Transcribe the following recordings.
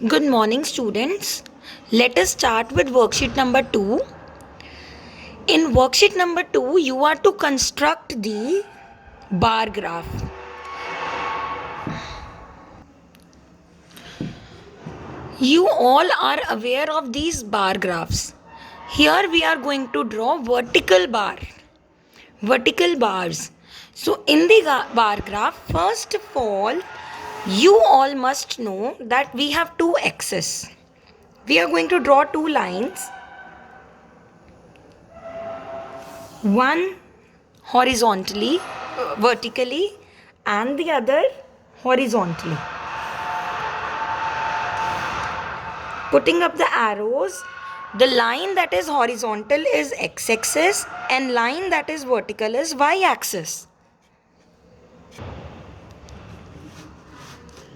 Good morning, students. Let us start with worksheet number 2. In worksheet number 2, you are to construct the bar graph. You all are aware of these bar graphs. Here we are going to draw vertical bars. So in the bar graph, first of all, you all must know that we have two axes. We are going to draw two lines. One horizontally, vertically, and the other horizontally. Putting up the arrows, the line that is horizontal is x-axis and line that is vertical is y-axis.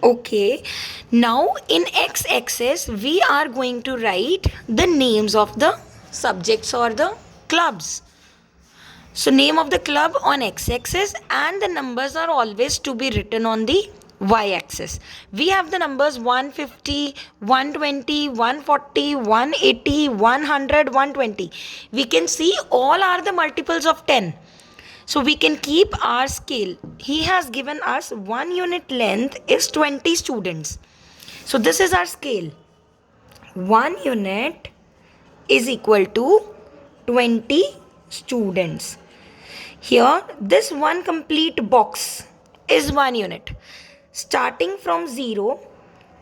Okay, now in x-axis we are going to write the names of the subjects or the clubs. So name of the club on x-axis and the numbers are always to be written on the y-axis. We have the numbers 150, 120, 140, 180, 100, 120. We can see all are the multiples of 10. So we can keep our scale. He has given us 1 unit length is 20 students. So this is our scale. 1 unit is equal to 20 students. Here, this one complete box is 1 unit. Starting from 0,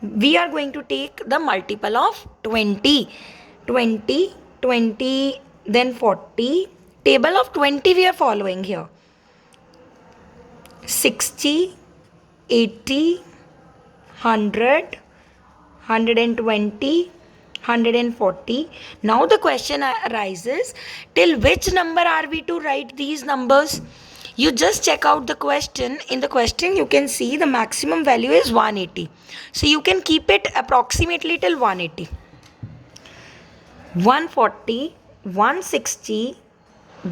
we are going to take the multiple of 20. 20, 20, then 40. Table of 20 we are following here. 60, 80, 100, 120, 140. Now the question arises, till which number are we to write these numbers? You just check out the question. In the question you can see the maximum value is 180. So you can keep it approximately till 180. 140, 160,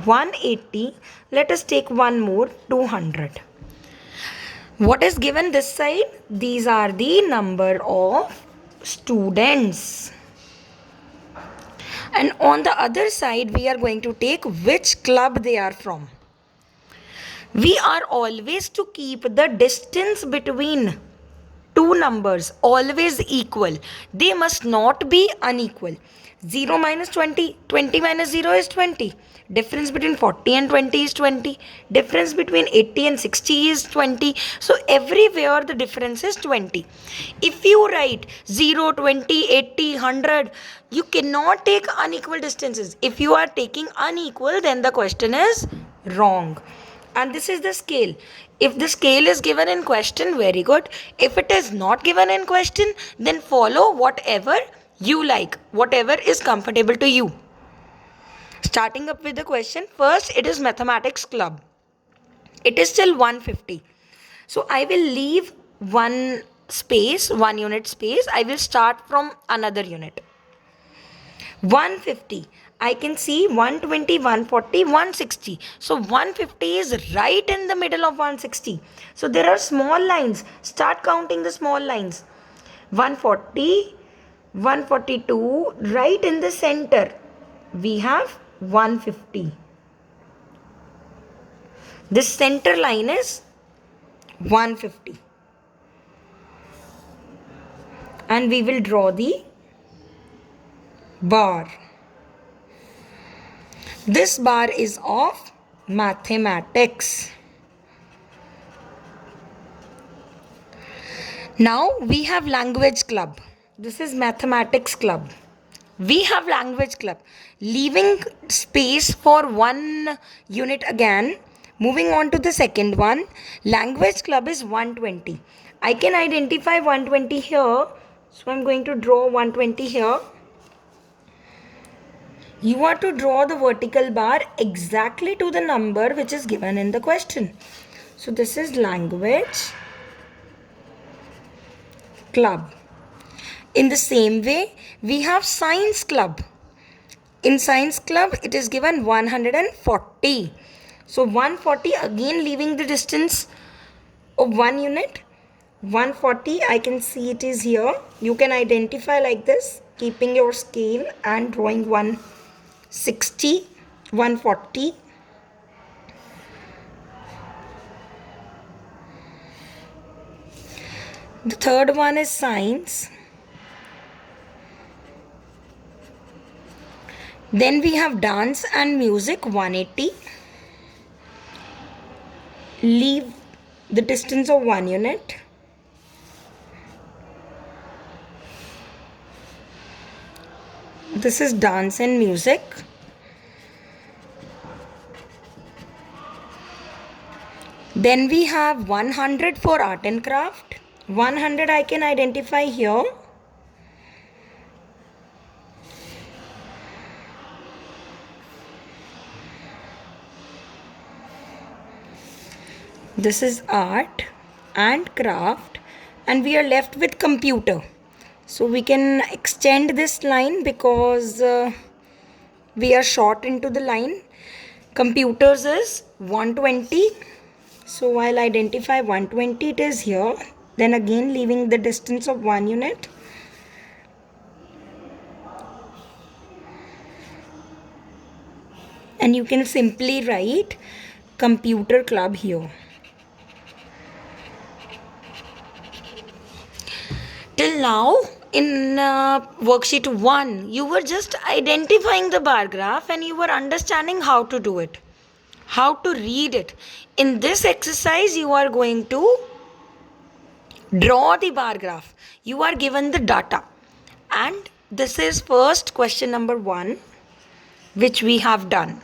180. Let us take one more, 200. What is given this side? These are the number of students. And on the other side, we are going to take which club they are from. We are always to keep the distance between two numbers always equal. They must not be unequal. 0 minus 20. 20 minus 0 is 20. Difference between 40 and 20 is 20. Difference between 80 and 60 is 20. So everywhere the difference is 20. If you write 0, 20, 80, 100, you cannot take unequal distances. If you are taking unequal, then the question is wrong. And this is the scale. If the scale is given in question, very good. If it is not given in question, then follow whatever you like, whatever is comfortable to you. Starting up with the question, first it is mathematics club. It is still 150. So I will leave one unit space. I will start from another unit. 150. I can see 120, 140, 160. So 150 is right in the middle of 160. So there are small lines. Start counting the small lines. 140, 142, right in the center. We have 150. This center line is 150. And we will draw the bar. This bar is of mathematics. Now we have language club. This is mathematics club. We have language club. Leaving space for one unit again. Moving on to the second one. Language club is 120. I can identify 120 here. So I'm going to draw 120 here. You are to draw the vertical bar exactly to the number which is given in the question. So this is language club. In the same way, we have science club. In science club, it is given 140. So 140 again leaving the distance of 1 unit. 140, I can see it is here. You can identify like this, keeping your scale and drawing 160, 140. The third one is science. Then we have dance and music, 180. Leave the distance of 1 unit. This is dance and music. Then we have 100 for art and craft. 100 I can identify here. This is art and craft, and we are left with computer. So we can extend this line because we are short into the line. Computers is 120. So I'll identify 120, it is here. Then again leaving the distance of 1 unit. And you can simply write computer club here. Till now, in worksheet 1, you were just identifying the bar graph and you were understanding how to do it, how to read it. In this exercise, you are going to draw the bar graph. You are given the data. And this is first question number 1, which we have done.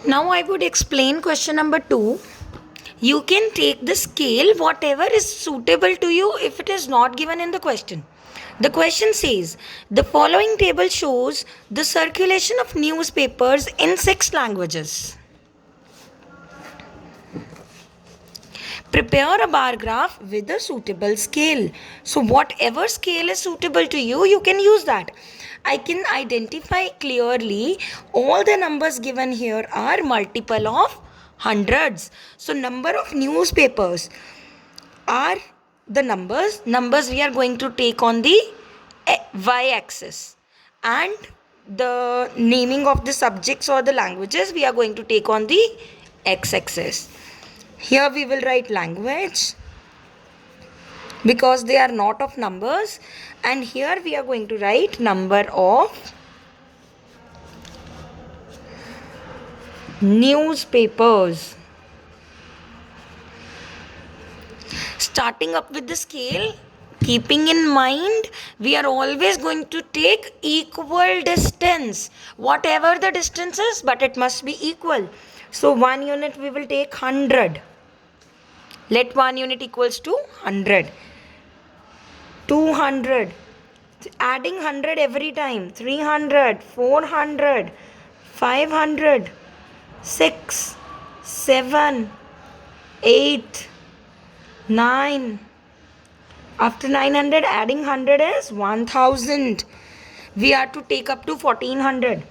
Now I would explain question number 2. You can take the scale, whatever is suitable to you if it is not given in the question. The question says, the following table shows the circulation of newspapers in 6 languages. Prepare a bar graph with a suitable scale. So whatever scale is suitable to you, you can use that. I can identify clearly all the numbers given here are multiple of hundreds. So number of newspapers are the numbers we are going to take on the y-axis, and the naming of the subjects or the languages we are going to take on the x-axis. Here we will write language because they are not of numbers, and here we are going to write number of newspapers. Starting up with the scale, keeping in mind we are always going to take equal distance, whatever the distance is, but it must be equal. So 1 unit we will take 100. Let 1 unit equals to 100. 200. Adding 100 every time. 300, 400, 500. 6, 7, 8, 9. After 900, adding 100 is 1000. We are to take up to 1400,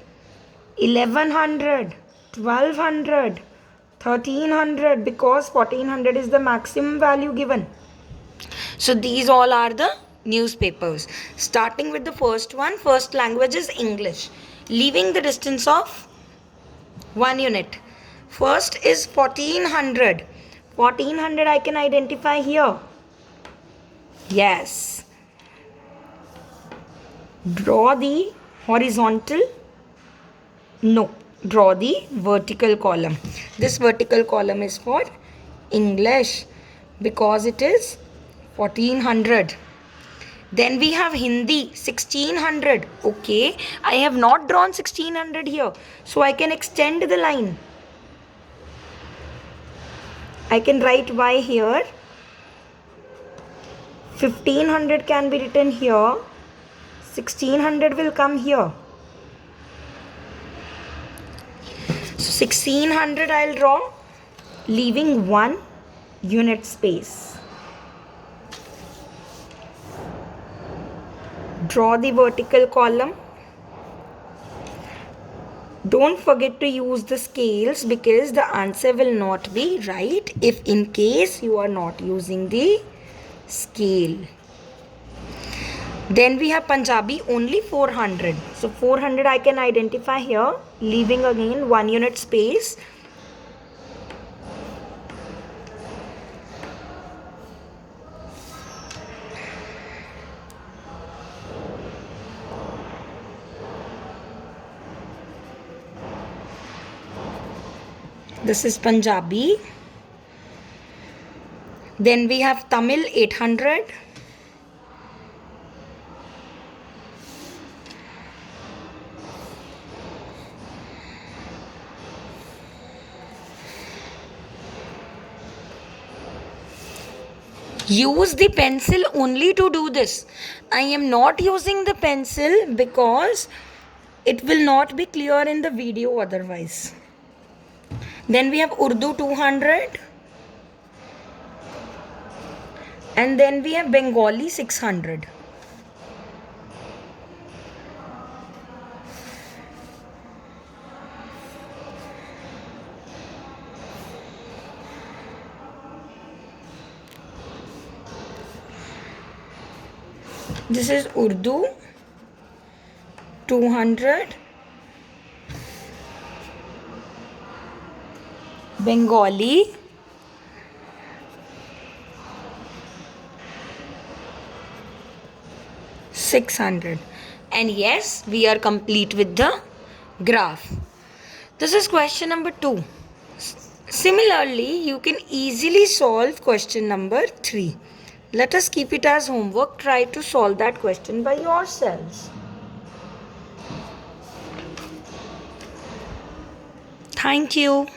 1100, 1200, 1300, because 1400 is the maximum value given. So these all are the newspapers. Starting with the first one, first language is English. Leaving the distance of 1 unit. First is 1400. 1400 I can identify here. Yes. Draw the horizontal. No. Draw the vertical column. This vertical column is for English because it is 1400. Then we have Hindi, 1600. Okay, I have not drawn 1600 here, so I can extend the line. I can write Y here. 1500 can be written here. 1600 will come here. So 1600 I'll draw, leaving 1 unit space. Draw the vertical column. Don't forget to use the scales because the answer will not be right if in case you are not using the scale. Then we have Punjabi only 400. So 400 I can identify here, leaving again 1 unit space. This is Punjabi. Then we have Tamil 800. Use the pencil only to do this. I am not using the pencil because it will not be clear in the video otherwise. Then we have Urdu 200. And then we have Bengali 600. This is Urdu 200. Bengali 600. And yes, we are complete with the graph. This is question number 2. Similarly, you can easily solve question number 3. Let us keep it as homework. Try to solve that question by yourselves. Thank you.